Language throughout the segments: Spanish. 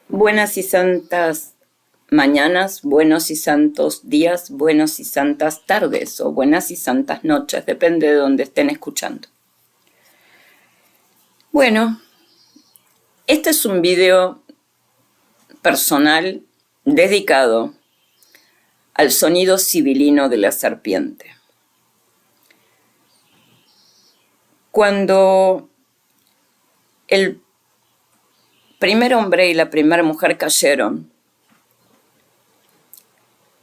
Buenas y santas mañanas, buenos y santos días, buenos y santas tardes o buenas y santas noches, depende de donde estén escuchando. Bueno, este es un video personal dedicado al sonido sibilino de la serpiente. Cuando el primer hombre y la primera mujer cayeron,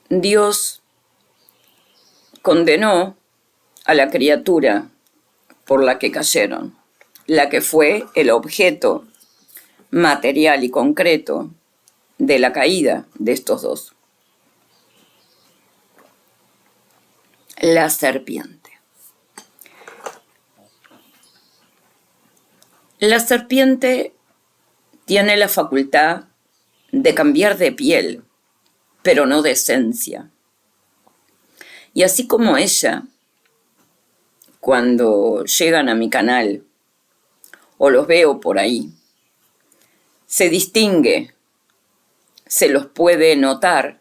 Dios condenó a la criatura por la que cayeron, la que fue el objeto material y concreto de la caída de estos dos. La serpiente. La serpiente tiene la facultad de cambiar de piel, pero no de esencia. Y así como ella, cuando llegan a mi canal, o los veo por ahí, se distingue, se los puede notar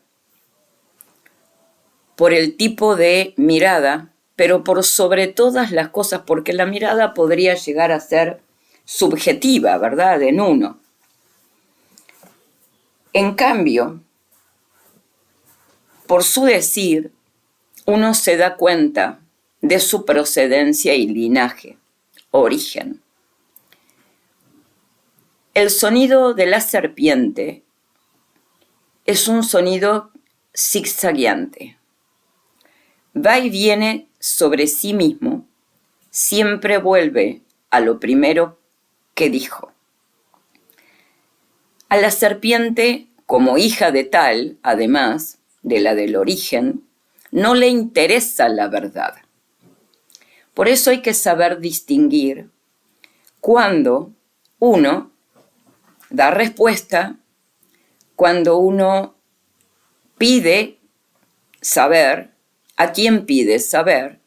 por el tipo de mirada, pero por sobre todas las cosas, porque la mirada podría llegar a ser subjetiva, ¿verdad?, en uno. En cambio, por su decir, uno se da cuenta de su procedencia y linaje, origen. El sonido de la serpiente es un sonido zigzagueante. Va y viene sobre sí mismo, siempre vuelve a lo primero que dijo. A la serpiente, como hija de tal, además de la del origen, no le interesa la verdad. Por eso hay que saber distinguir cuando uno da respuesta, cuando uno pide saber, a quién pide saber,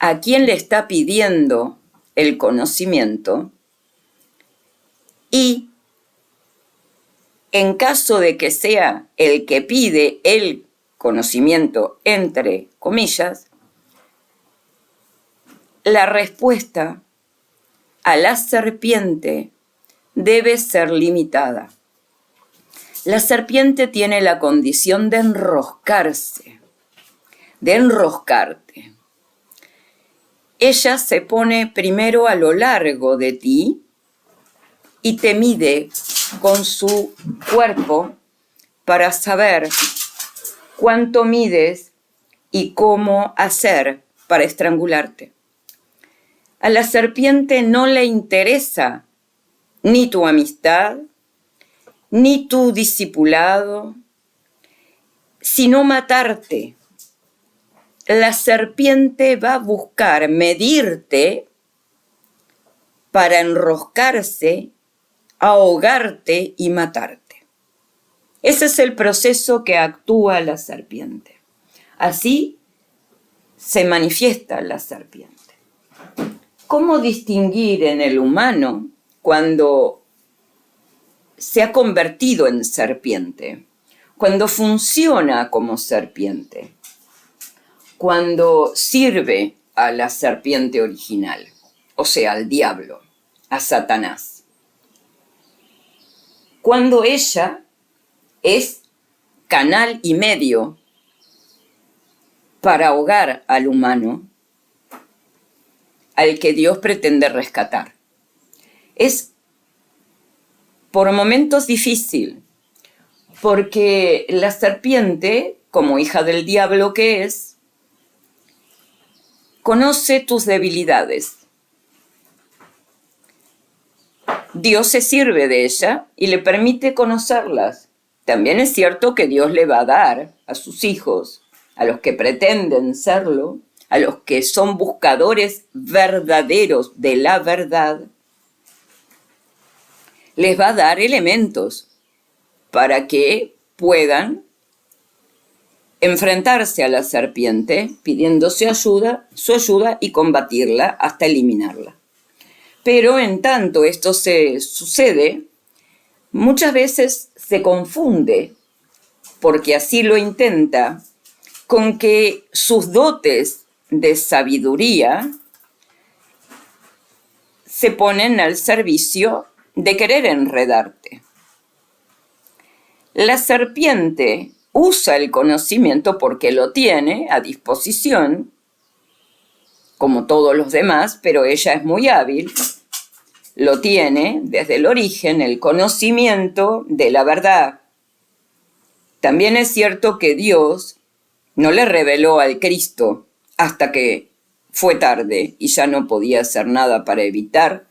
a quién le está pidiendo el conocimiento, y en caso de que sea el que pide el conocimiento, entre comillas, la respuesta a la serpiente debe ser limitada. La serpiente tiene la condición de enroscarse, de enroscarte. Ella se pone primero a lo largo de ti y te mide con su cuerpo para saber cuánto mides y cómo hacer para estrangularte. A la serpiente no le interesa ni tu amistad, ni tu discipulado, sino matarte. La serpiente va a buscar medirte para enroscarse, ahogarte y matarte. Ese es el proceso que actúa la serpiente. Así se manifiesta la serpiente. ¿Cómo distinguir en el humano cuando se ha convertido en serpiente? Cuando funciona como serpiente. Cuando sirve a la serpiente original, o sea, al diablo, a Satanás. Cuando ella es canal y medio para ahogar al humano, al que Dios pretende rescatar. Es por momentos difícil, porque la serpiente, como hija del diablo que es, conoce tus debilidades. Dios se sirve de ella y le permite conocerlas. También es cierto que Dios le va a dar a sus hijos, a los que pretenden serlo, a los que son buscadores verdaderos de la verdad, les va a dar elementos para que puedan enfrentarse a la serpiente pidiéndose ayuda, su ayuda y combatirla hasta eliminarla. Pero en tanto esto se sucede, muchas veces se confunde, porque así lo intenta, con que sus dotes de sabiduría se ponen al servicio de querer enredarte. La serpiente usa el conocimiento porque lo tiene a disposición, como todos los demás, pero ella es muy hábil. Lo tiene desde el origen, el conocimiento de la verdad. También es cierto que Dios no le reveló al Cristo hasta que fue tarde y ya no podía hacer nada para evitar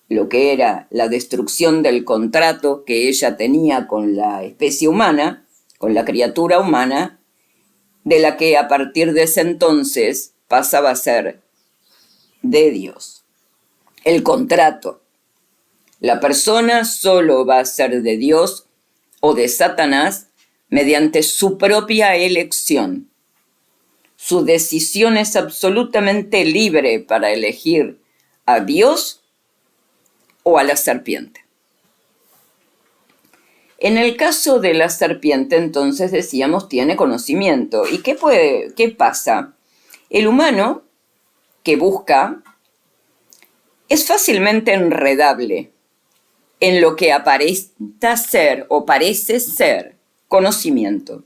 lo que era la destrucción del contrato que ella tenía con la especie humana, con la criatura humana, de la que a partir de ese entonces pasaba a ser de Dios. El contrato. La persona solo va a ser de Dios o de Satanás mediante su propia elección. Su decisión es absolutamente libre para elegir a Dios o a la serpiente. En el caso de la serpiente, entonces decíamos, tiene conocimiento. ¿Y qué pasa? El humano que busca es fácilmente enredable en lo que aparenta ser o parece ser conocimiento.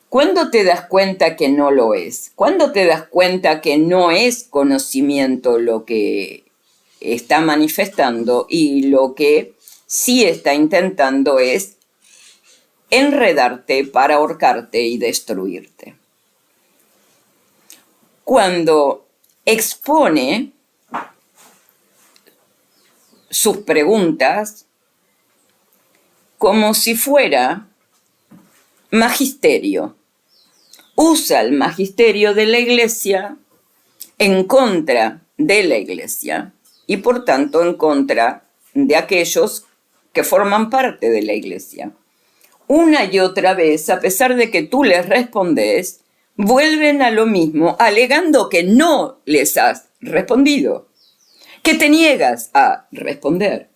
¿Cuándo te das cuenta que no lo es? ¿Cuándo te das cuenta que no es conocimiento lo que está manifestando y lo que sí está intentando es enredarte para ahorcarte y destruirte? Cuando expone sus preguntas como si fuera magisterio. Usa el magisterio de la Iglesia en contra de la Iglesia y por tanto en contra de aquellos que forman parte de la Iglesia. Una y otra vez, a pesar de que tú les respondes, vuelven a lo mismo, alegando que no les has respondido, que te niegas a responder,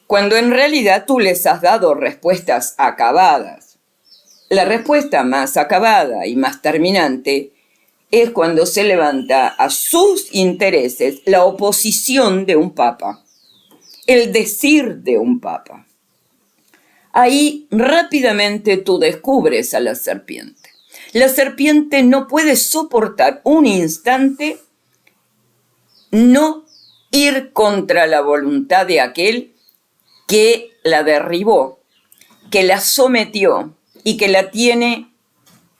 cuando en realidad tú les has dado respuestas acabadas. La respuesta más acabada y más terminante es cuando se levanta a sus intereses la oposición de un papa, el decir de un papa. Ahí rápidamente tú descubres a la serpiente. La serpiente no puede soportar un instante no ir contra la voluntad de aquel que la derribó, que la sometió y que la tiene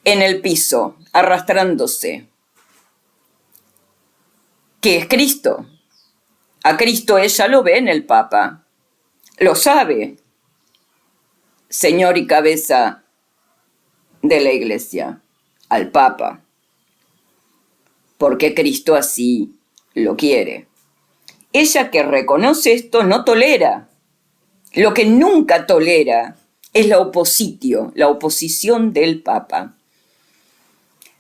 en el piso, arrastrándose, que es Cristo. A Cristo ella lo ve en el Papa, lo sabe, Señor y cabeza de la Iglesia, al Papa, porque Cristo así lo quiere. Ella que reconoce esto no tolera. Lo que nunca tolera es la oposición del Papa.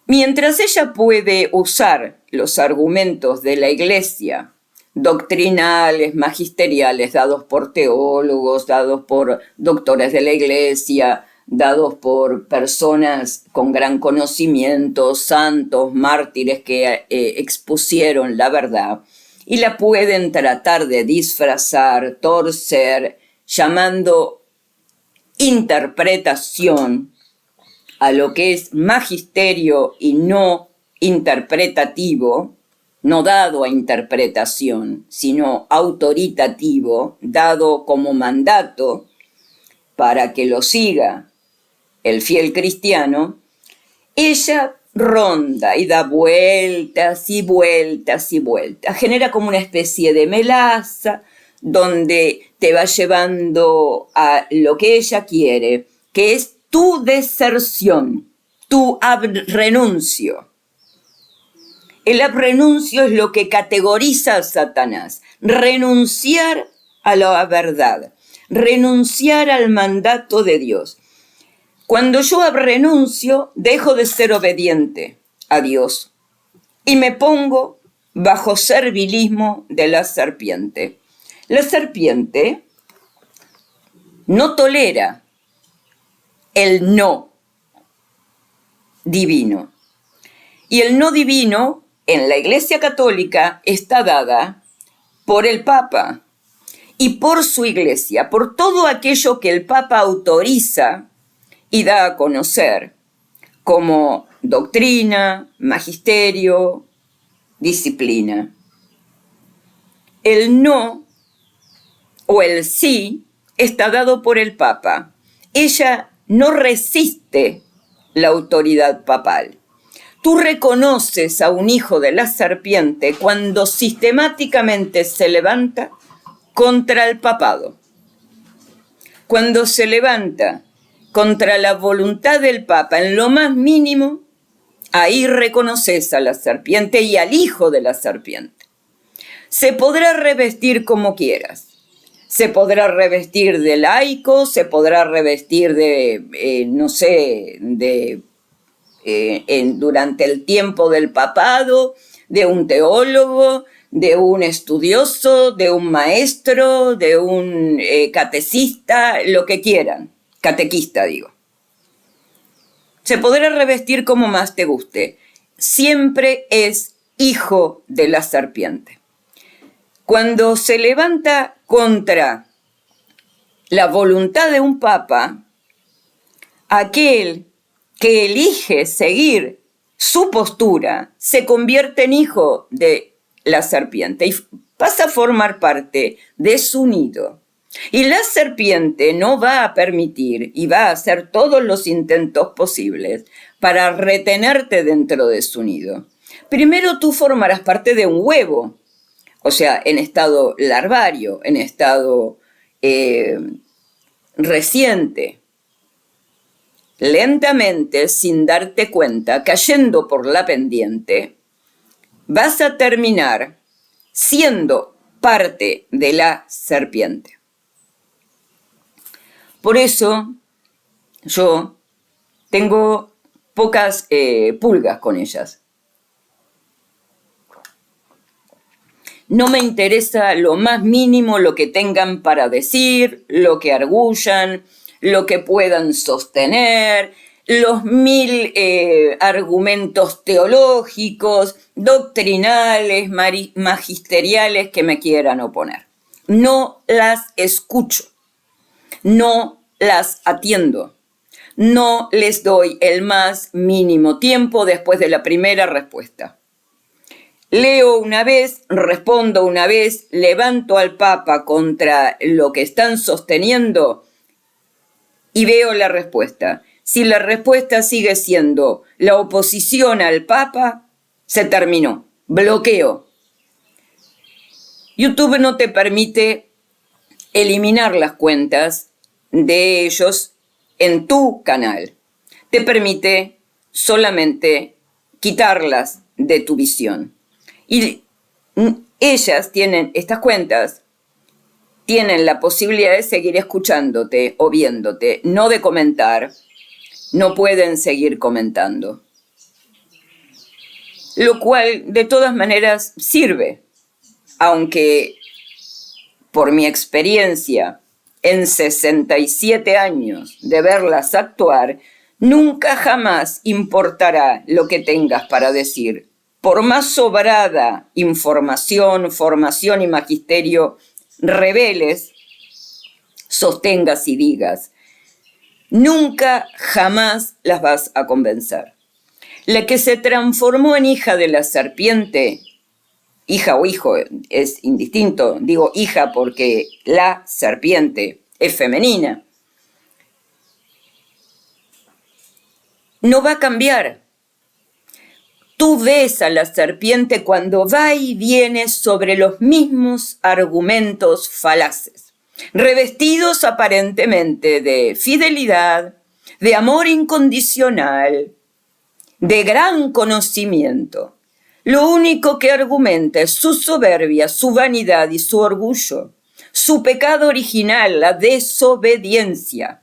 Mientras ella puede usar los argumentos de la Iglesia, doctrinales, magisteriales, dados por teólogos, dados por doctores de la Iglesia, dados por personas con gran conocimiento, santos, mártires que expusieron la verdad, y la pueden tratar de disfrazar, torcer, llamando interpretación a lo que es magisterio y no interpretativo, no dado a interpretación, sino autoritativo, dado como mandato para que lo siga el fiel cristiano. Ella ronda y da vueltas y vueltas y vueltas, genera como una especie de melaza donde te va llevando a lo que ella quiere, que es tu deserción, tu abrenuncio. El abrenuncio es lo que categoriza a Satanás, renunciar a la verdad, renunciar al mandato de Dios. Cuando yo renuncio, dejo de ser obediente a Dios y me pongo bajo servilismo de la serpiente. La serpiente no tolera el no divino. Y el no divino en la Iglesia Católica está dada por el Papa y por su Iglesia, por todo aquello que el Papa autoriza y da a conocer como doctrina, magisterio, disciplina. El no o el sí está dado por el Papa. Ella no resiste la autoridad papal. Tú reconoces a un hijo de la serpiente cuando sistemáticamente se levanta contra el papado, cuando se levanta contra la voluntad del Papa en lo más mínimo, ahí reconoces a la serpiente y al hijo de la serpiente. Se podrá revestir como quieras. Se podrá revestir de laico, se podrá revestir de, durante el tiempo del papado, de un teólogo, de un estudioso, de un maestro, de un catecista, lo que quieran. Catequista, digo. Se podrá revestir como más te guste. Siempre es hijo de la serpiente. Cuando se levanta contra la voluntad de un papa, aquel que elige seguir su postura se convierte en hijo de la serpiente y pasa a formar parte de su nido. Y la serpiente no va a permitir y va a hacer todos los intentos posibles para retenerte dentro de su nido. Primero tú formarás parte de un huevo, o sea, en estado larvario, en estado reciente. Lentamente, sin darte cuenta, cayendo por la pendiente, vas a terminar siendo parte de la serpiente. Por eso yo tengo pocas pulgas con ellas. No me interesa lo más mínimo lo que tengan para decir, lo que arguyan, lo que puedan sostener, los 1000 argumentos teológicos, doctrinales, magisteriales que me quieran oponer. No las escucho, no las atiendo, no les doy el más mínimo tiempo después de la primera respuesta. Leo una vez, respondo una vez, levanto al Papa contra lo que están sosteniendo y veo la respuesta. Si la respuesta sigue siendo la oposición al Papa, se terminó. Bloqueo. YouTube no te permite eliminar las cuentas de ellos en tu canal. Te permite solamente quitarlas de tu visión. Y ellas tienen, estas cuentas, tienen la posibilidad de seguir escuchándote o viéndote, no de comentar. No pueden seguir comentando. Lo cual, de todas maneras, sirve. Aunque, por mi experiencia, en 67 años de verlas actuar, nunca jamás importará lo que tengas para decir. Por más sobrada información, formación y magisterio reveles, sostengas y digas, nunca jamás las vas a convencer. La que se transformó en hija de la serpiente, hija o hijo es indistinto, digo hija porque la serpiente es femenina, no va a cambiar. Tú ves a la serpiente cuando va y viene sobre los mismos argumentos falaces, revestidos aparentemente de fidelidad, de amor incondicional, de gran conocimiento. Lo único que argumenta es su soberbia, su vanidad y su orgullo, su pecado original, la desobediencia.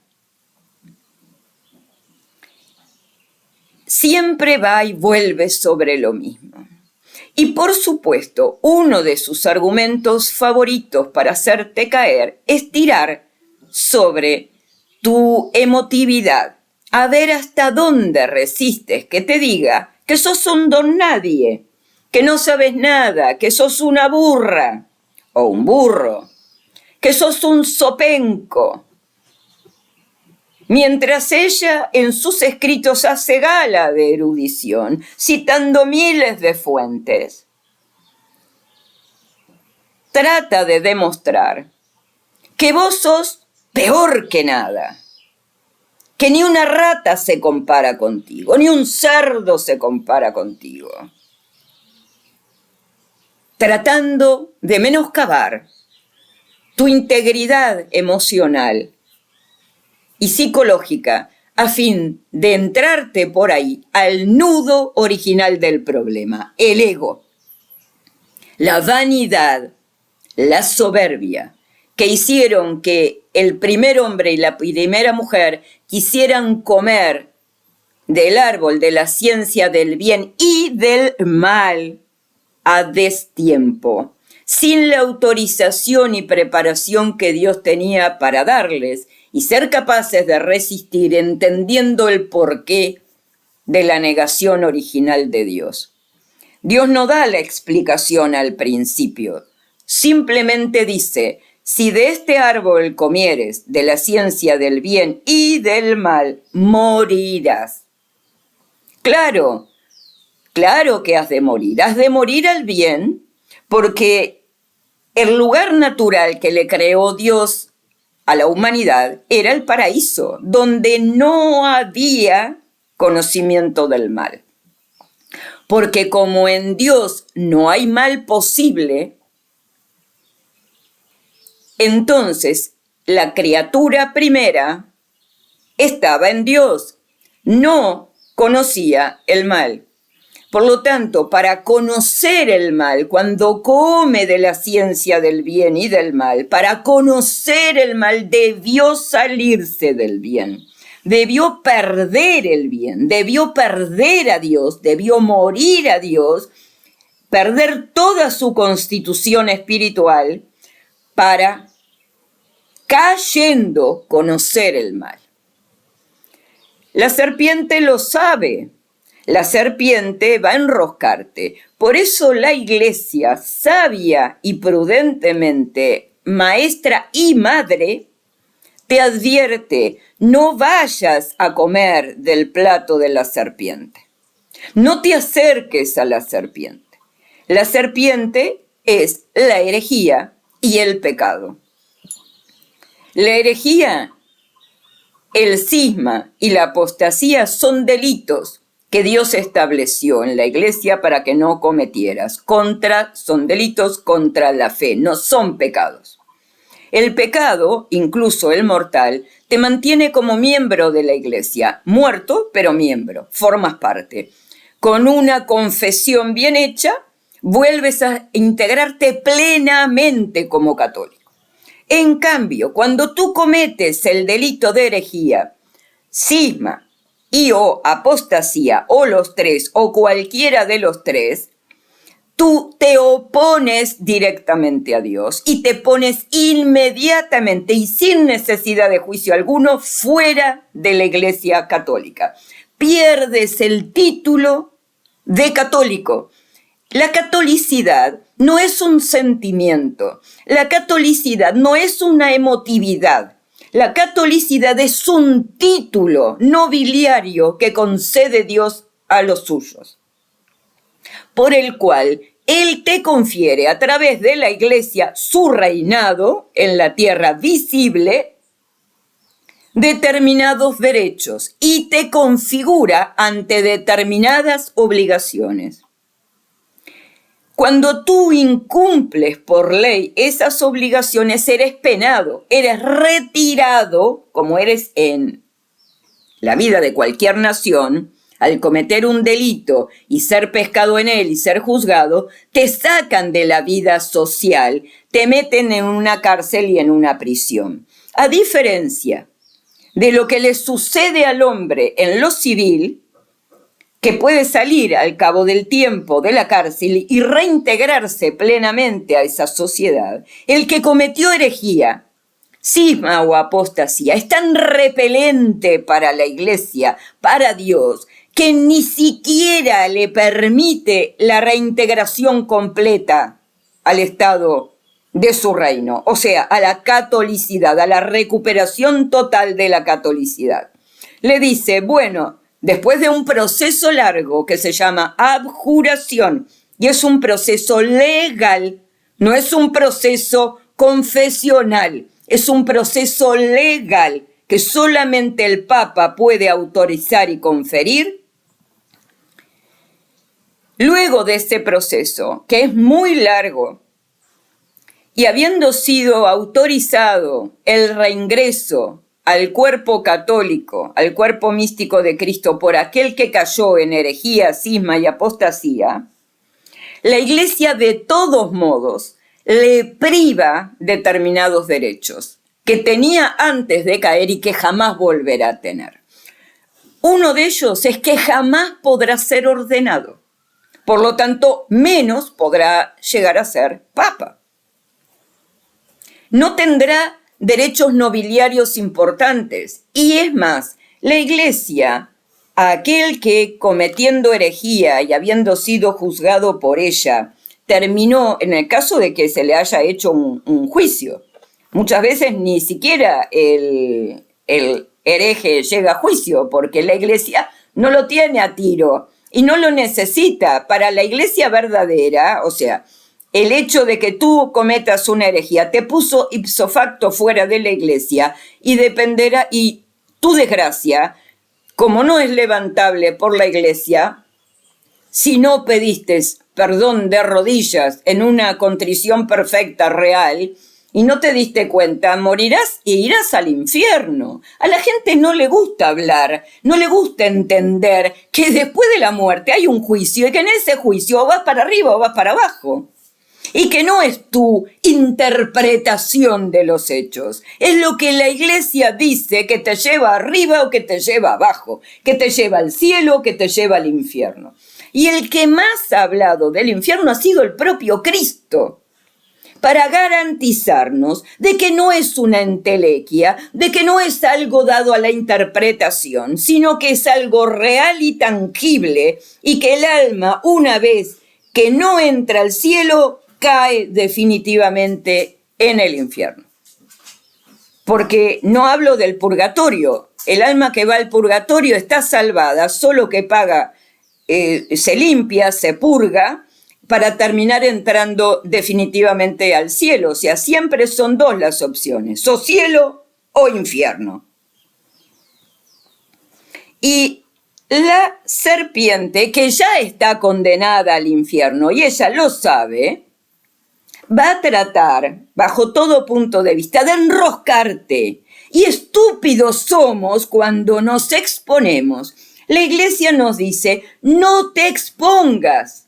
Siempre va y vuelve sobre lo mismo. Y por supuesto, uno de sus argumentos favoritos para hacerte caer es tirar sobre tu emotividad, a ver hasta dónde resistes que te diga que sos un don nadie, que no sabes nada, que sos una burra o un burro, que sos un zopenco. Mientras ella en sus escritos hace gala de erudición, citando miles de fuentes, trata de demostrar que vos sos peor que nada, que ni una rata se compara contigo, ni un cerdo se compara contigo, tratando de menoscabar tu integridad emocional y psicológica a fin de entrarte por ahí al nudo original del problema, el ego, la vanidad, la soberbia, que hicieron que el primer hombre y la primera mujer quisieran comer del árbol de la ciencia del bien y del mal a destiempo, sin la autorización y preparación que Dios tenía para darles, y ser capaces de resistir entendiendo el porqué de la negación original de Dios. Dios no da la explicación al principio, simplemente dice: si de este árbol comieres de la ciencia del bien y del mal, morirás. Claro que has de morir al bien, porque el lugar natural que le creó Dios a la humanidad era el paraíso, donde no había conocimiento del mal. Porque como en Dios no hay mal posible, entonces la criatura primera estaba en Dios, no conocía el mal. Por lo tanto, para conocer el mal, cuando come de la ciencia del bien y del mal, para conocer el mal debió salirse del bien, debió perder el bien, debió perder a Dios, debió morir a Dios, perder toda su constitución espiritual para, cayendo, conocer el mal. La serpiente lo sabe. La serpiente va a enroscarte. Por eso la Iglesia, sabia y prudentemente, maestra y madre, te advierte: no vayas a comer del plato de la serpiente. No te acerques a la serpiente. La serpiente es la herejía y el pecado. La herejía, el cisma y la apostasía son delitos que Dios estableció en la Iglesia para que no cometieras. Son delitos contra la fe, no son pecados. El pecado, incluso el mortal, te mantiene como miembro de la Iglesia, muerto pero miembro, formas parte. Con una confesión bien hecha, vuelves a integrarte plenamente como católico. En cambio, cuando tú cometes el delito de herejía, cisma y o apostasía, o los tres, o cualquiera de los tres, tú te opones directamente a Dios y te pones inmediatamente y sin necesidad de juicio alguno fuera de la Iglesia católica. Pierdes el título de católico. La catolicidad no es un sentimiento, la catolicidad no es una emotividad. La catolicidad es un título nobiliario que concede Dios a los suyos, por el cual Él te confiere a través de la Iglesia su reinado en la tierra visible, determinados derechos y te configura ante determinadas obligaciones. Cuando tú incumples por ley esas obligaciones, eres penado, eres retirado, como eres en la vida de cualquier nación. Al cometer un delito y ser pescado en él y ser juzgado, te sacan de la vida social, te meten en una cárcel y en una prisión. A diferencia de lo que le sucede al hombre en lo civil, que puede salir al cabo del tiempo de la cárcel y reintegrarse plenamente a esa sociedad, el que cometió herejía cisma o apostasía es tan repelente para la Iglesia, para Dios, que ni siquiera le permite la reintegración completa al Estado de su reino, o sea, a la catolicidad, a la recuperación total de la catolicidad. Le dice, bueno, después de un proceso largo que se llama abjuración, y es un proceso legal, no es un proceso confesional, es un proceso legal que solamente el Papa puede autorizar y conferir. Luego de este proceso, que es muy largo, y habiendo sido autorizado el reingreso al cuerpo católico, al cuerpo místico de Cristo por aquel que cayó en herejía, cisma y apostasía, la Iglesia de todos modos le priva determinados derechos que tenía antes de caer y que jamás volverá a tener. Uno de ellos es que jamás podrá ser ordenado. Por lo tanto, menos podrá llegar a ser papa. No tendrá derechos nobiliarios importantes. Y es más, la Iglesia, a aquel que cometiendo herejía y habiendo sido juzgado por ella, terminó, en el caso de que se le haya hecho un juicio, muchas veces ni siquiera el hereje llega a juicio, porque la Iglesia no lo tiene a tiro y no lo necesita. Para la Iglesia verdadera, o sea, el hecho de que tú cometas una herejía te puso ipso facto fuera de la Iglesia y dependerá, y tu desgracia, como no es levantable por la Iglesia, si no pediste perdón de rodillas en una contrición perfecta, real, y no te diste cuenta, morirás e irás al infierno. A la gente no le gusta hablar, no le gusta entender que después de la muerte hay un juicio y que en ese juicio o vas para arriba o vas para abajo. Y que no es tu interpretación de los hechos, es lo que la Iglesia dice que te lleva arriba o que te lleva abajo, que te lleva al cielo o que te lleva al infierno. Y el que más ha hablado del infierno ha sido el propio Cristo, para garantizarnos de que no es una entelequia, de que no es algo dado a la interpretación, sino que es algo real y tangible, y que el alma, una vez que no entra al cielo, cae definitivamente en el infierno. Porque no hablo del purgatorio. El alma que va al purgatorio está salvada, solo que paga, se limpia, se purga, para terminar entrando definitivamente al cielo. O sea, siempre son dos las opciones, o cielo o infierno. Y la serpiente, que ya está condenada al infierno, y ella lo sabe, va a tratar, bajo todo punto de vista, de enroscarte. Y estúpidos somos cuando nos exponemos. La Iglesia nos dice, no te expongas,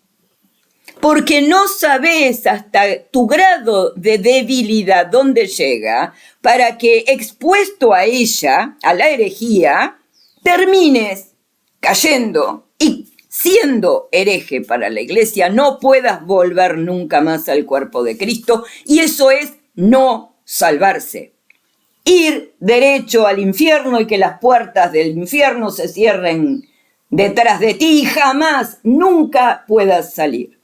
porque no sabes hasta tu grado de debilidad dónde llega, para que expuesto a ella, a la herejía, termines cayendo y siendo hereje para la Iglesia, no puedas volver nunca más al cuerpo de Cristo, y eso es no salvarse. Ir derecho al infierno y que las puertas del infierno se cierren detrás de ti y jamás, nunca puedas salir.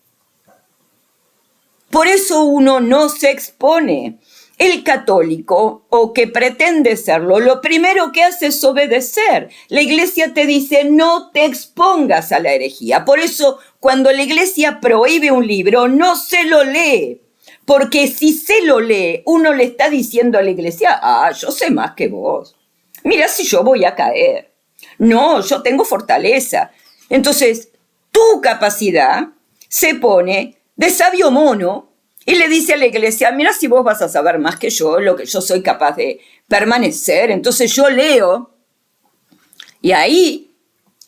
Por eso uno no se expone. El católico, o que pretende serlo, lo primero que hace es obedecer. La Iglesia te dice, no te expongas a la herejía. Por eso, cuando la Iglesia prohíbe un libro, no se lo lee. Porque si se lo lee, uno le está diciendo a la Iglesia, yo sé más que vos. Mira si yo voy a caer. No, yo tengo fortaleza. Entonces, tu capacidad se pone de sabio mono y le dice a la Iglesia, mira si vos vas a saber más que yo, lo que yo soy capaz de permanecer. Entonces yo leo, y ahí,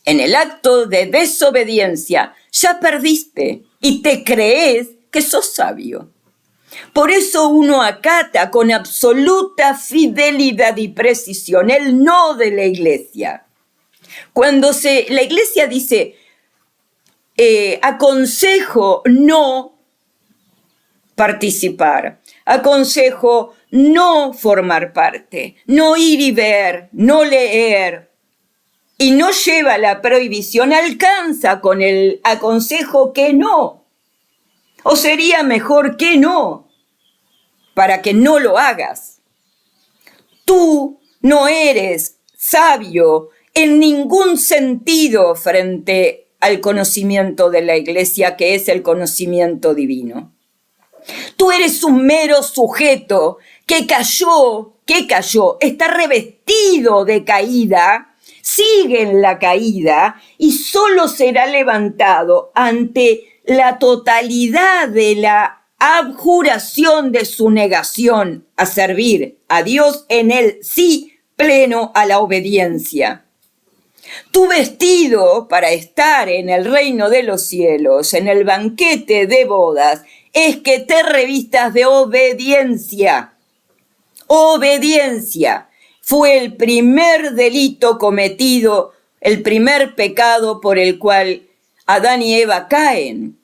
en el acto de desobediencia, ya perdiste y te crees que sos sabio. Por eso uno acata con absoluta fidelidad y precisión el no de la Iglesia. Cuando la Iglesia dice, aconsejo no participar, aconsejo no formar parte, no ir y ver, no leer, y no lleva la prohibición, alcanza con el aconsejo que no. O sería mejor que no, para que no lo hagas. Tú no eres sabio en ningún sentido frente al conocimiento de la Iglesia, que es el conocimiento divino. Tú eres un mero sujeto que cayó, está revestido de caída, sigue en la caída y solo será levantado ante la totalidad de la abjuración de su negación a servir a Dios en el sí pleno a la obediencia. Tu vestido para estar en el reino de los cielos, en el banquete de bodas, es que te revistas de obediencia. Obediencia fue el primer delito cometido, el primer pecado por el cual Adán y Eva caen.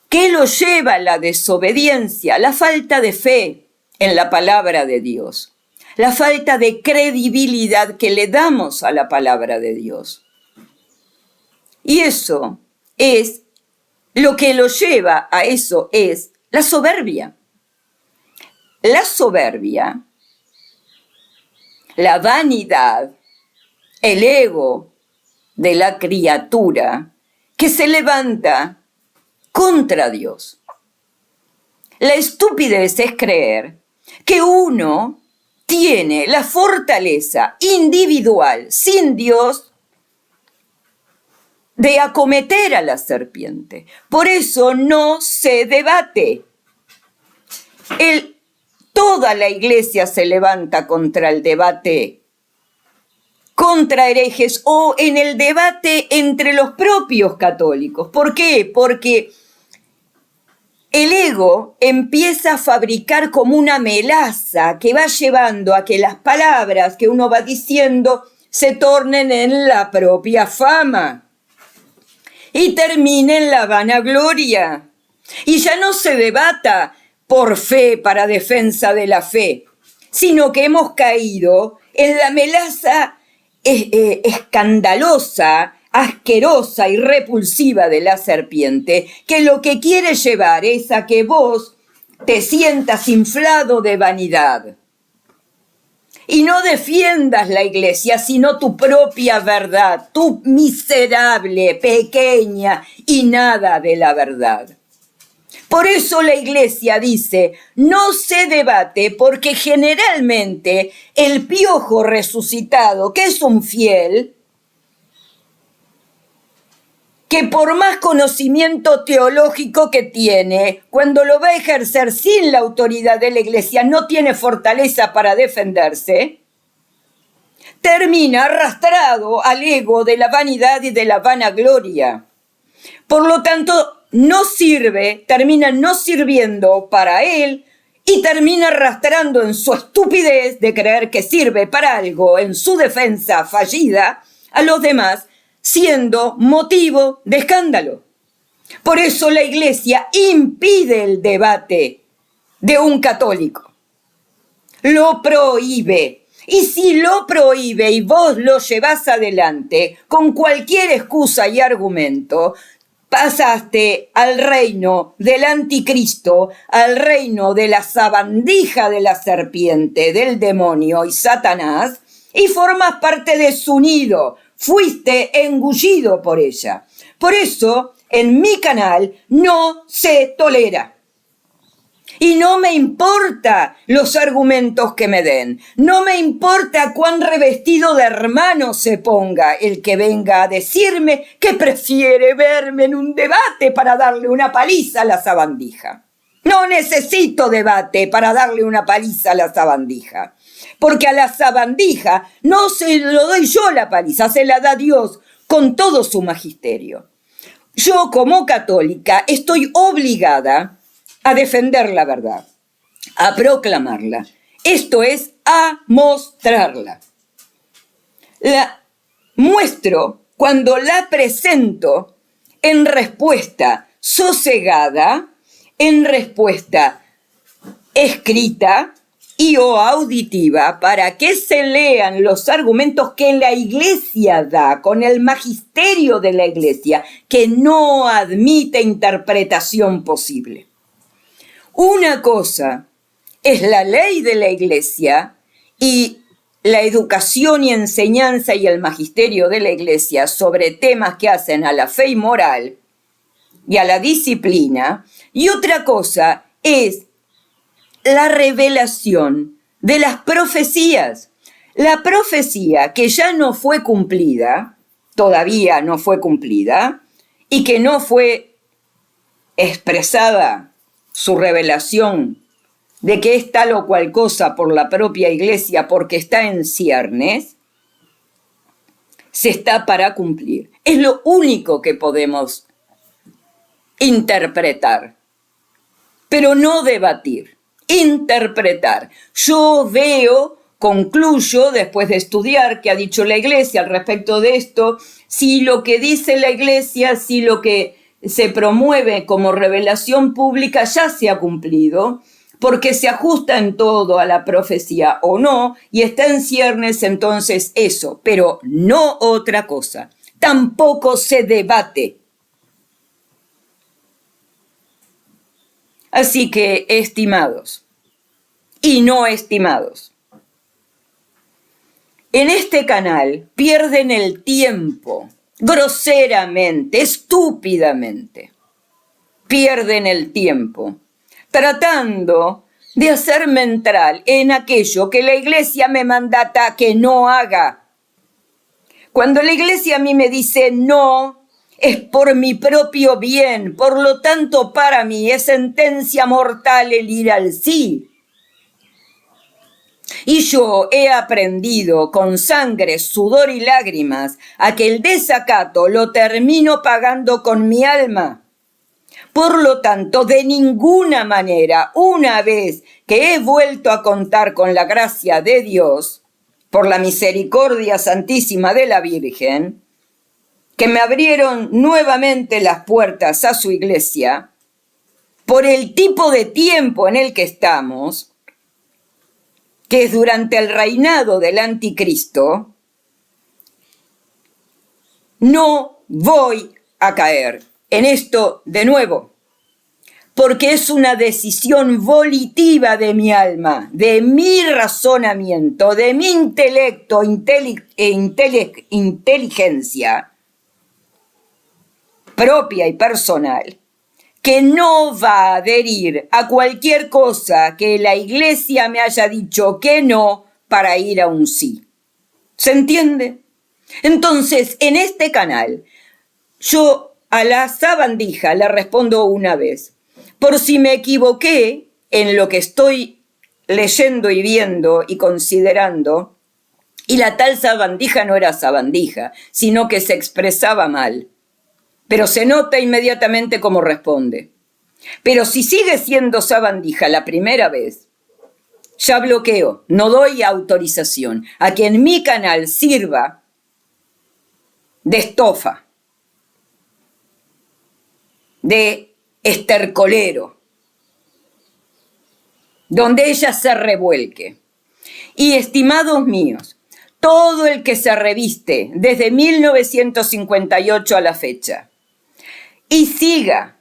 ¿Qué lo lleva a la desobediencia? La falta de fe en la palabra de Dios, la falta de credibilidad que le damos a la palabra de Dios. Y eso es lo que lo lleva a eso, es la soberbia. La soberbia, la vanidad, el ego de la criatura que se levanta contra Dios. La estupidez es creer que uno tiene la fortaleza individual sin Dios de acometer a la serpiente. Por eso no se debate. Toda la Iglesia se levanta contra el debate, contra herejes o en el debate entre los propios católicos. ¿Por qué? Porque el ego empieza a fabricar como una melaza que va llevando a que las palabras que uno va diciendo se tornen en la propia fama y terminen en la vanagloria. Y ya no se debata por fe, para defensa de la fe, sino que hemos caído en la melaza escandalosa, asquerosa y repulsiva de la serpiente, que lo que quiere llevar es a que vos te sientas inflado de vanidad y no defiendas la Iglesia, sino tu propia verdad, tu miserable, pequeña y nada de la verdad. Por eso la Iglesia dice, no se debate, porque generalmente el piojo resucitado, que es un fiel, que por más conocimiento teológico que tiene, cuando lo va a ejercer sin la autoridad de la Iglesia, no tiene fortaleza para defenderse, termina arrastrado al ego de la vanidad y de la vanagloria. Por lo tanto, no sirve, termina no sirviendo para él y termina arrastrando en su estupidez de creer que sirve para algo en su defensa fallida a los demás, siendo motivo de escándalo. Por eso la Iglesia impide el debate de un católico. Lo prohíbe. Y si lo prohíbe y vos lo llevás adelante con cualquier excusa y argumento, pasaste al reino del anticristo, al reino de la sabandija de la serpiente, del demonio y Satanás, y formas parte de su nido. Fuiste engullido por ella. Por eso, en mi canal no se tolera. Y no me importa los argumentos que me den. No me importa cuán revestido de hermano se ponga el que venga a decirme que prefiere verme en un debate para darle una paliza a la sabandija. No necesito debate para darle una paliza a la sabandija. Porque a la sabandija no se lo doy yo la paliza, se la da Dios con todo su magisterio. Yo, como católica, estoy obligada a defender la verdad, a proclamarla. Esto es, a mostrarla. La muestro cuando la presento en respuesta sosegada, en respuesta escrita, y o auditiva para que se lean los argumentos que la Iglesia da con el magisterio de la Iglesia, que no admite interpretación posible. Una cosa es la ley de la Iglesia y la educación y enseñanza y el magisterio de la Iglesia sobre temas que hacen a la fe y moral y a la disciplina, y otra cosa es la revelación de las profecías. La profecía que ya no fue cumplida, todavía no fue cumplida, y que no fue expresada su revelación de que es tal o cual cosa por la propia Iglesia porque está en ciernes, se está para cumplir. Es lo único que podemos interpretar, pero no debatir. Interpretar. Yo veo, concluyo, después de estudiar qué ha dicho la Iglesia al respecto de esto, si lo que dice la Iglesia, si lo que se promueve como revelación pública ya se ha cumplido, porque se ajusta en todo a la profecía o no, y está en ciernes, entonces eso, pero no otra cosa. Tampoco se debate. Así que, estimados y no estimados, en este canal pierden el tiempo, groseramente, estúpidamente, pierden el tiempo, tratando de hacerme entrar en aquello que la Iglesia me mandata que no haga. Cuando la Iglesia a mí me dice no, es por mi propio bien, por lo tanto para mí es sentencia mortal el ir al sí. Y yo he aprendido con sangre, sudor y lágrimas a que el desacato lo termino pagando con mi alma. Por lo tanto, de ninguna manera, una vez que he vuelto a contar con la gracia de Dios, por la misericordia santísima de la Virgen, que me abrieron nuevamente las puertas a su Iglesia, por el tipo de tiempo en el que estamos, que es durante el reinado del anticristo, no voy a caer en esto de nuevo, porque es una decisión volitiva de mi alma, de mi razonamiento, de mi intelecto e inteligencia propia y personal, que no va a adherir a cualquier cosa que la Iglesia me haya dicho que no para ir a un sí. ¿Se entiende? Entonces, en este canal, yo a la sabandija le respondo una vez. Por si me equivoqué en lo que estoy leyendo y viendo y considerando, y la tal sabandija no era sabandija, sino que se expresaba mal. Pero se nota inmediatamente cómo responde. Pero si sigue siendo sabandija la primera vez, ya bloqueo, no doy autorización a que en mi canal sirva de estofa, de estercolero, donde ella se revuelque. Y estimados míos, todo el que se reviste desde 1958 a la fecha, y siga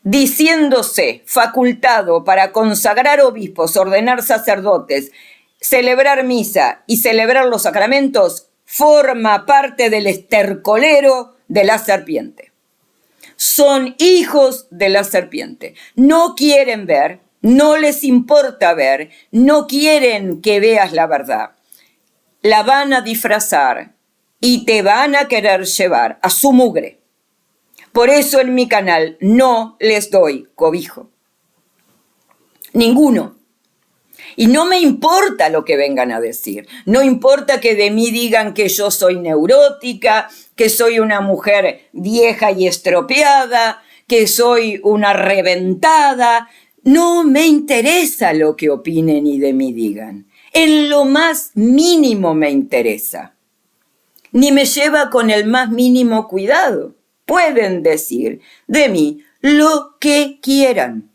diciéndose facultado para consagrar obispos, ordenar sacerdotes, celebrar misa y celebrar los sacramentos, forma parte del estercolero de la serpiente. Son hijos de la serpiente. No quieren ver, no les importa ver, no quieren que veas la verdad. La van a disfrazar y te van a querer llevar a su mugre. Por eso en mi canal no les doy cobijo. Ninguno. Y no me importa lo que vengan a decir. No importa que de mí digan que yo soy neurótica, que soy una mujer vieja y estropeada, que soy una reventada. No me interesa lo que opinen y de mí digan. En lo más mínimo me interesa. Ni me lleva con el más mínimo cuidado. Pueden decir de mí lo que quieran.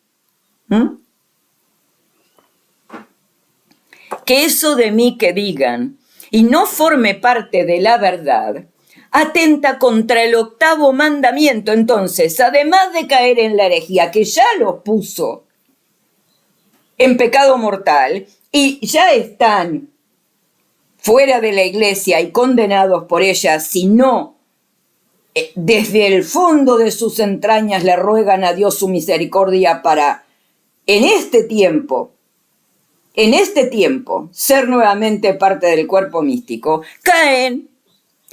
que eso de mí que digan y no forme parte de la verdad, atenta contra el 8º mandamiento. Entonces, además de caer en la herejía, que ya los puso en pecado mortal y ya están fuera de la iglesia y condenados por ella, si no desde el fondo de sus entrañas le ruegan a Dios su misericordia para en este tiempo, ser nuevamente parte del cuerpo místico, caen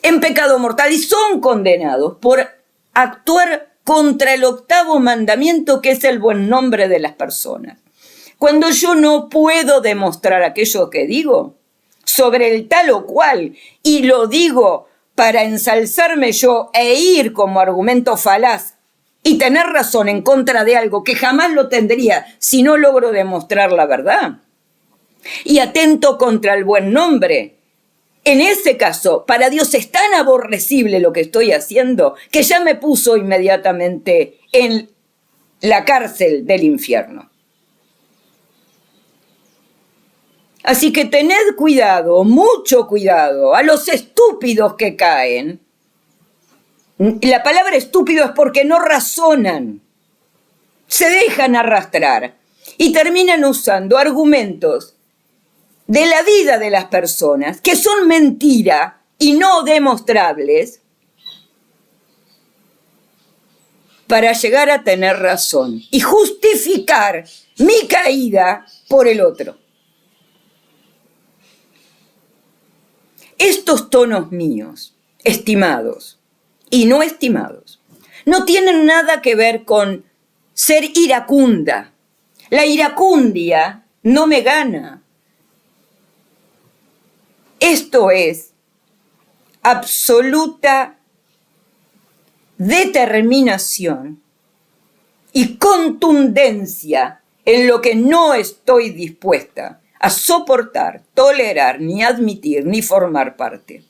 en pecado mortal y son condenados por actuar contra el 8º mandamiento, que es el buen nombre de las personas. Cuando yo no puedo demostrar aquello que digo sobre el tal o cual, y lo digo para ensalzarme yo e ir como argumento falaz y tener razón en contra de algo que jamás lo tendría si no logro demostrar la verdad, y atento contra el buen nombre, en ese caso, para Dios es tan aborrecible lo que estoy haciendo que ya me puso inmediatamente en la cárcel del infierno. Así que tened cuidado, mucho cuidado, a los estúpidos que caen. La palabra estúpido es porque no razonan, se dejan arrastrar y terminan usando argumentos de la vida de las personas que son mentira y no demostrables para llegar a tener razón y justificar mi caída por el otro. Estos tonos míos, estimados y no estimados, no tienen nada que ver con ser iracunda. La iracundia no me gana. Esto es absoluta determinación y contundencia en lo que no estoy dispuesta a soportar, tolerar, ni admitir, ni formar parte.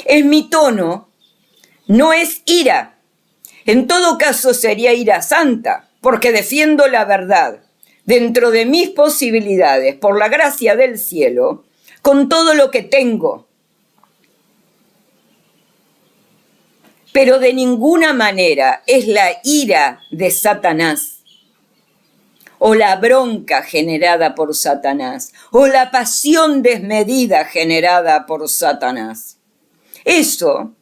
En mi tono no es ira. En todo caso sería ira santa, porque defiendo la verdad dentro de mis posibilidades, por la gracia del cielo, con todo lo que tengo. Pero de ninguna manera es la ira de Satanás, o la bronca generada por Satanás, o la pasión desmedida generada por Satanás. Eso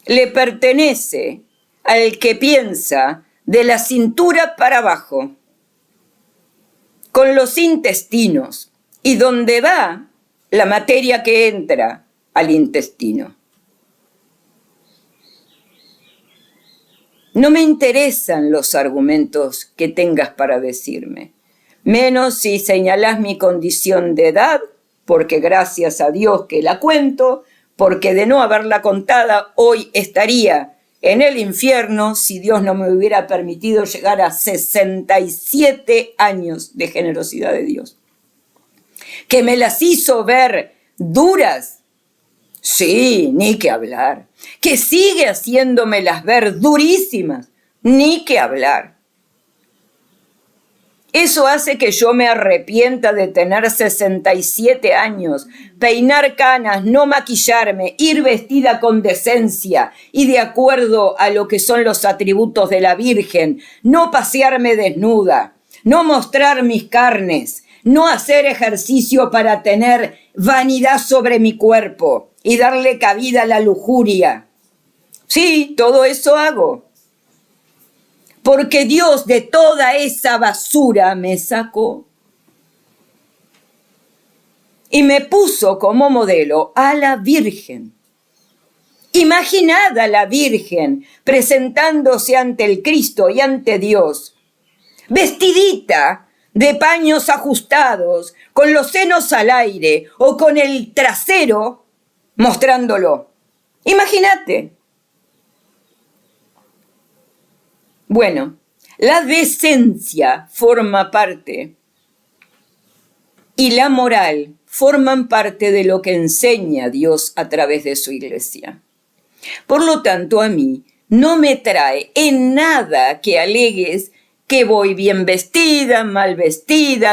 le pertenece al que piensa de la cintura para abajo, con los intestinos, y donde va la materia que entra al intestino. No me interesan los argumentos que tengas para decirme, menos si señalás mi condición de edad, porque gracias a Dios que la cuento, porque de no haberla contada hoy estaría en el infierno si Dios no me hubiera permitido llegar a 67 años de generosidad de Dios. Que me las hizo ver duras, sí, ni que hablar. Que sigue haciéndomelas ver durísimas, ni que hablar. Eso hace que yo me arrepienta de tener 67 años, peinar canas, no maquillarme, ir vestida con decencia y de acuerdo a lo que son los atributos de la Virgen, no pasearme desnuda, no mostrar mis carnes, no hacer ejercicio para tener vanidad sobre mi cuerpo y darle cabida a la lujuria. Sí, todo eso hago. Porque Dios de toda esa basura me sacó y me puso como modelo a la Virgen. Imaginad a la Virgen presentándose ante el Cristo y ante Dios, vestidita de paños ajustados, con los senos al aire o con el trasero mostrándolo. Imagínate. Bueno, la decencia forma parte y la moral forman parte de lo que enseña Dios a través de su iglesia. Por lo tanto, a mí no me trae en nada que alegues que voy bien vestida,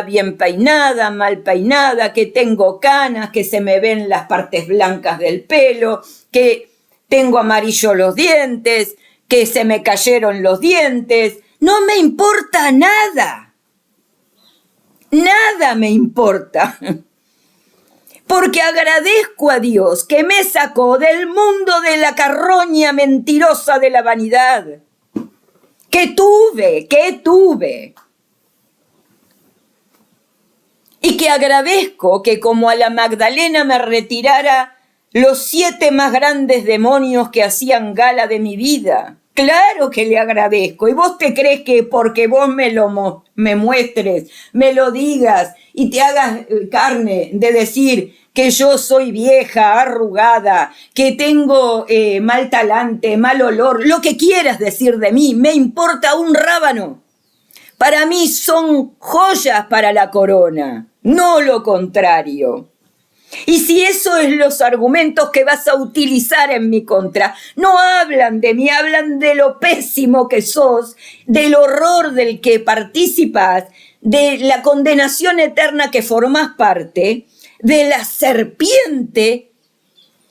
bien peinada, mal peinada, que tengo canas, que se me ven las partes blancas del pelo, que tengo amarillos los dientes, que se me cayeron los dientes. No me importa nada. Nada me importa. Porque agradezco a Dios que me sacó del mundo de la carroña mentirosa de la vanidad. Que tuve. Y que agradezco que como a la Magdalena me retirara los 7 más grandes demonios que hacían gala de mi vida. Claro que le agradezco. ¿Y vos te crees que porque vos me muestres, me lo digas y te hagas carne de decir que yo soy vieja, arrugada, que tengo mal talante, mal olor, lo que quieras decir de mí, me importa un rábano? Para mí son joyas para la corona, no lo contrario. Y si esos son los argumentos que vas a utilizar en mi contra, no hablan de mí, hablan de lo pésimo que sos, del horror del que participás, de la condenación eterna que formás parte, de la serpiente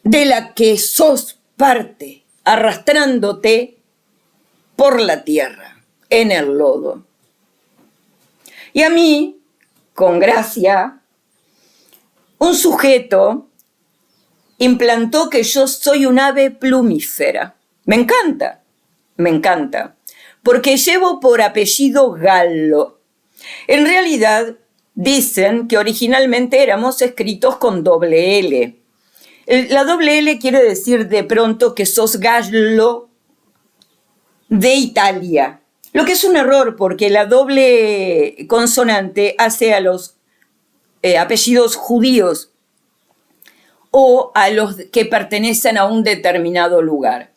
de la que sos parte, arrastrándote por la tierra, en el lodo. Y a mí, con gracia, un sujeto implantó que yo soy un ave plumífera. Me encanta, porque llevo por apellido Gallo. En realidad, dicen que originalmente éramos escritos con doble L. La doble L quiere decir de pronto que sos Gallo de Italia. Lo que es un error porque la doble consonante hace a los apellidos judíos o a los que pertenecen a un determinado lugar.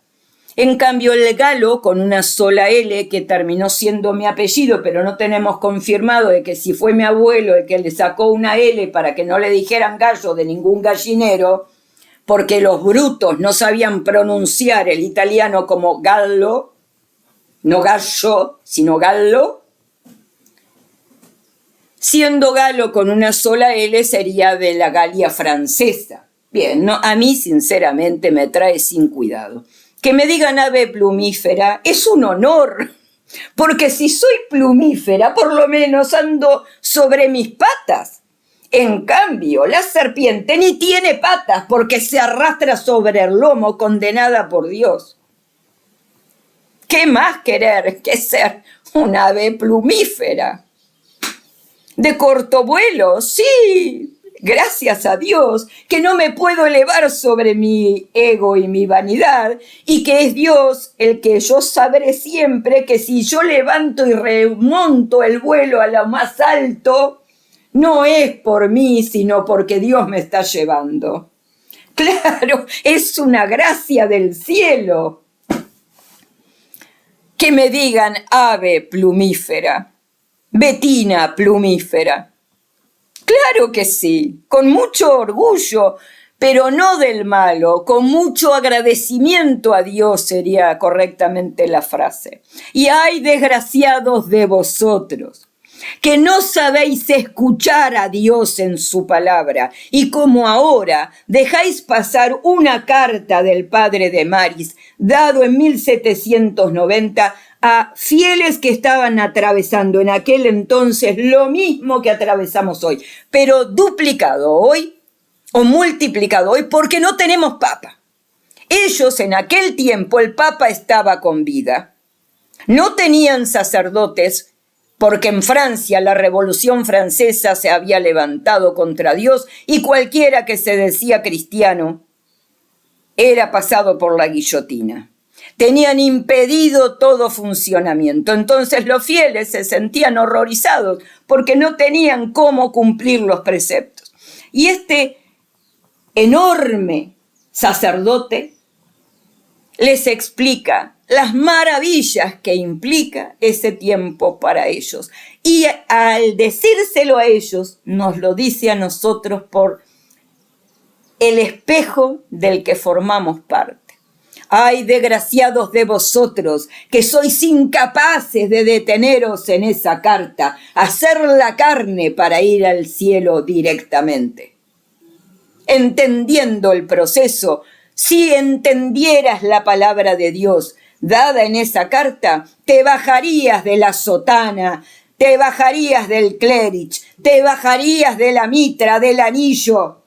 En cambio, el Galo, con una sola L, que terminó siendo mi apellido, pero no tenemos confirmado de que si fue mi abuelo el que le sacó una L para que no le dijeran gallo de ningún gallinero, porque los brutos no sabían pronunciar el italiano como gallo, no gallo, sino gallo. Siendo Galo con una sola L sería de la Galia francesa. Bien, no, a mí sinceramente me trae sin cuidado. Que me digan ave plumífera es un honor, porque si soy plumífera por lo menos ando sobre mis patas. En cambio, la serpiente ni tiene patas porque se arrastra sobre el lomo condenada por Dios. ¿Qué más querer que ser un ave plumífera? De corto vuelo, sí, gracias a Dios, que no me puedo elevar sobre mi ego y mi vanidad, y que es Dios el que yo sabré siempre que si yo levanto y remonto el vuelo a lo más alto, no es por mí, sino porque Dios me está llevando. Claro, es una gracia del cielo. Que me digan ave plumífera. Betina plumífera. Claro que sí, con mucho orgullo, pero no del malo, con mucho agradecimiento a Dios sería correctamente la frase. Y ay, desgraciados de vosotros, que no sabéis escuchar a Dios en su palabra, y como ahora dejáis pasar una carta del padre de Maris, dado en 1790, a fieles que estaban atravesando en aquel entonces lo mismo que atravesamos hoy, pero duplicado hoy o multiplicado hoy porque no tenemos papa. Ellos en aquel tiempo el papa estaba con vida. No tenían sacerdotes porque en Francia la Revolución Francesa se había levantado contra Dios y cualquiera que se decía cristiano era pasado por la guillotina. Tenían impedido todo funcionamiento. Entonces los fieles se sentían horrorizados porque no tenían cómo cumplir los preceptos. Y este enorme sacerdote les explica las maravillas que implica ese tiempo para ellos. Y al decírselo a ellos, nos lo dice a nosotros por el espejo del que formamos parte. Ay, desgraciados de vosotros, que sois incapaces de deteneros en esa carta, hacer la carne para ir al cielo directamente. Entendiendo el proceso, si entendieras la palabra de Dios dada en esa carta, te bajarías de la sotana, te bajarías del clerich, te bajarías de la mitra, del anillo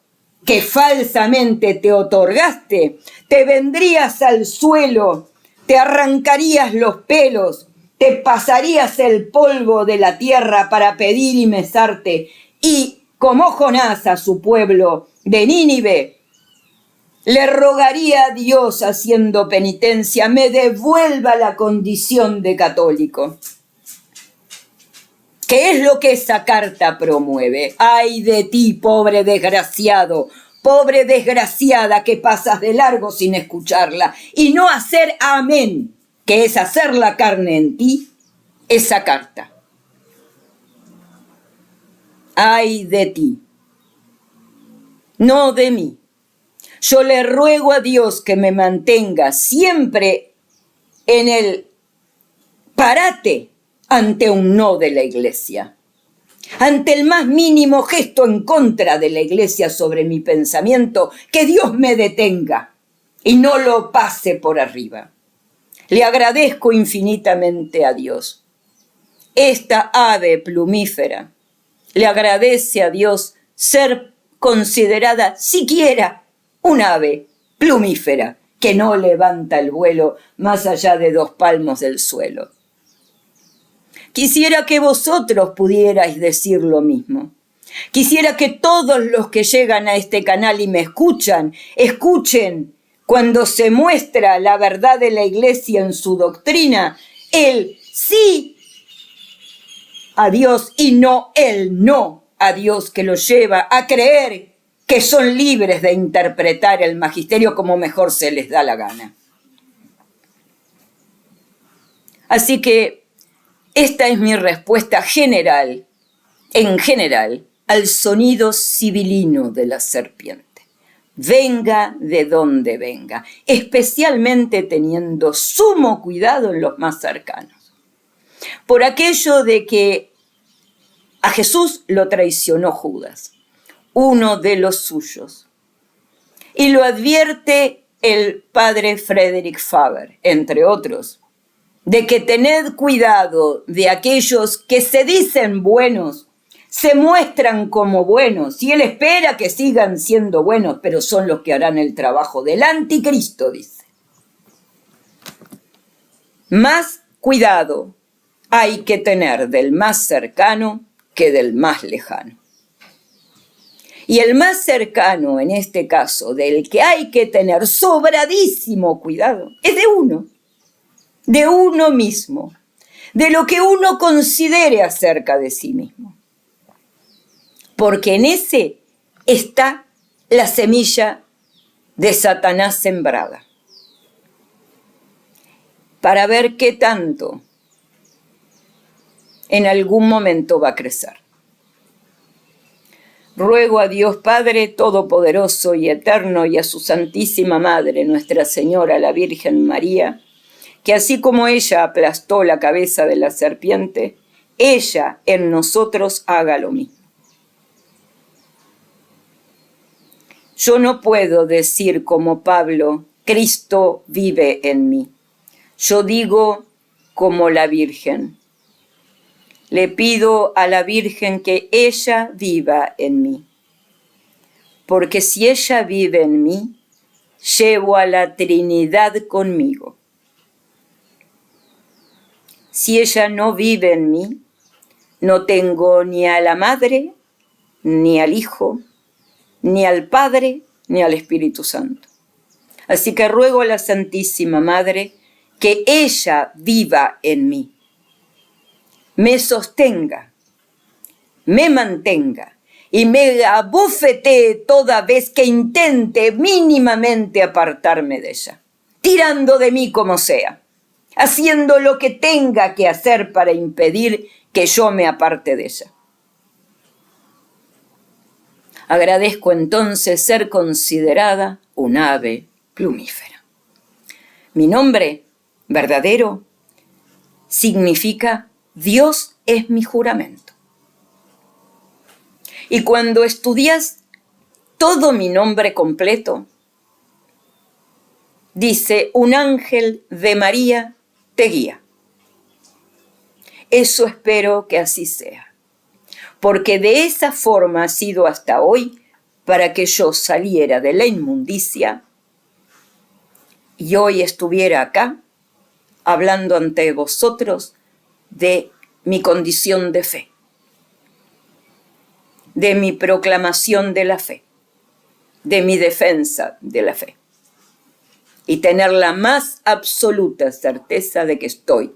que falsamente te otorgaste, te vendrías al suelo, te arrancarías los pelos, te pasarías el polvo de la tierra para pedir y mesarte, y como Jonás a su pueblo de Nínive, le rogaría a Dios haciendo penitencia, me devuelva la condición de católico. ¿Qué es lo que esa carta promueve? ¡Ay de ti, pobre desgraciado! Pobre desgraciada que pasas de largo sin escucharla y no hacer amén, que es hacer la carne en ti, esa carta. ¡Ay de ti! No de mí. Yo le ruego a Dios que me mantenga siempre en el parate ante un no de la Iglesia, ante el más mínimo gesto en contra de la Iglesia sobre mi pensamiento, que Dios me detenga y no lo pase por arriba. Le agradezco infinitamente a Dios. Esta ave plumífera le agradece a Dios ser considerada siquiera un ave plumífera que no levanta el vuelo más allá de 2 palmos del suelo. Quisiera que vosotros pudierais decir lo mismo. Quisiera que todos los que llegan a este canal y me escuchan, escuchen cuando se muestra la verdad de la Iglesia en su doctrina, el sí a Dios y no el no a Dios, que los lleva a creer que son libres de interpretar el magisterio como mejor se les da la gana. Así que esta es mi respuesta general, en general, al sonido sibilino de la serpiente. Venga de donde venga, especialmente teniendo sumo cuidado en los más cercanos. Por aquello de que a Jesús lo traicionó Judas, uno de los suyos. Y lo advierte el padre Frederick Faber, entre otros, de que tened cuidado de aquellos que se dicen buenos, se muestran como buenos, y él espera que sigan siendo buenos, pero son los que harán el trabajo del anticristo, dice. Más cuidado hay que tener del más cercano que del más lejano. Y el más cercano, en este caso, del que hay que tener sobradísimo cuidado, es de uno mismo, de lo que uno considere acerca de sí mismo. Porque en ese está la semilla de Satanás sembrada. Para ver qué tanto en algún momento va a crecer. Ruego a Dios Padre Todopoderoso y Eterno y a su Santísima Madre, Nuestra Señora, la Virgen María, que así como ella aplastó la cabeza de la serpiente, ella en nosotros haga lo mismo. Yo no puedo decir como Pablo, Cristo vive en mí. Yo digo como la Virgen. Le pido a la Virgen que ella viva en mí. Porque si ella vive en mí, llevo a la Trinidad conmigo. Si ella no vive en mí, no tengo ni a la Madre, ni al Hijo, ni al Padre, ni al Espíritu Santo. Así que ruego a la Santísima Madre que ella viva en mí, me sostenga, me mantenga y me abofetee toda vez que intente mínimamente apartarme de ella, tirando de mí como sea, haciendo lo que tenga que hacer para impedir que yo me aparte de ella. Agradezco entonces ser considerada un ave plumífera. Mi nombre verdadero significa Dios es mi juramento. Y cuando estudias todo mi nombre completo, dice, un ángel de María te guía. Eso espero que así sea, porque de esa forma ha sido hasta hoy para que yo saliera de la inmundicia y hoy estuviera acá hablando ante vosotros de mi condición de fe, de mi proclamación de la fe, de mi defensa de la fe, y tener la más absoluta certeza de que estoy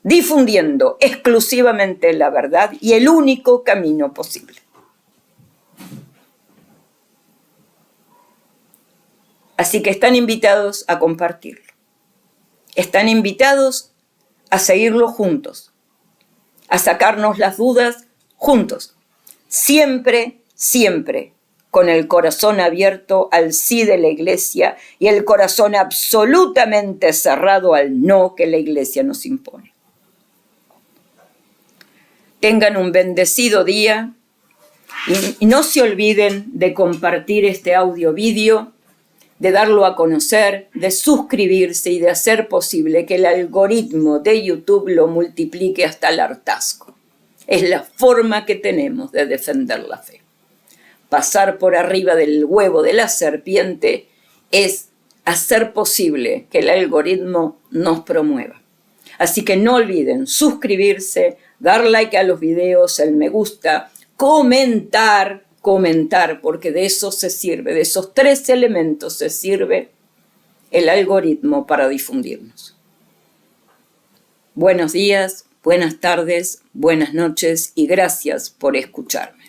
difundiendo exclusivamente la verdad y el único camino posible. Así que están invitados a compartirlo. Están invitados a seguirlo juntos, a sacarnos las dudas juntos. Siempre, siempre con el corazón abierto al sí de la Iglesia y el corazón absolutamente cerrado al no que la Iglesia nos impone. Tengan un bendecido día y no se olviden de compartir este audio-vídeo, de darlo a conocer, de suscribirse y de hacer posible que el algoritmo de YouTube lo multiplique hasta el hartazgo. Es la forma que tenemos de defender la fe. Pasar por arriba del huevo de la serpiente es hacer posible que el algoritmo nos promueva. Así que no olviden suscribirse, dar like a los videos, el me gusta, comentar, porque de eso se sirve, de esos 3 elementos se sirve el algoritmo para difundirnos. Buenos días, buenas tardes, buenas noches y gracias por escucharme.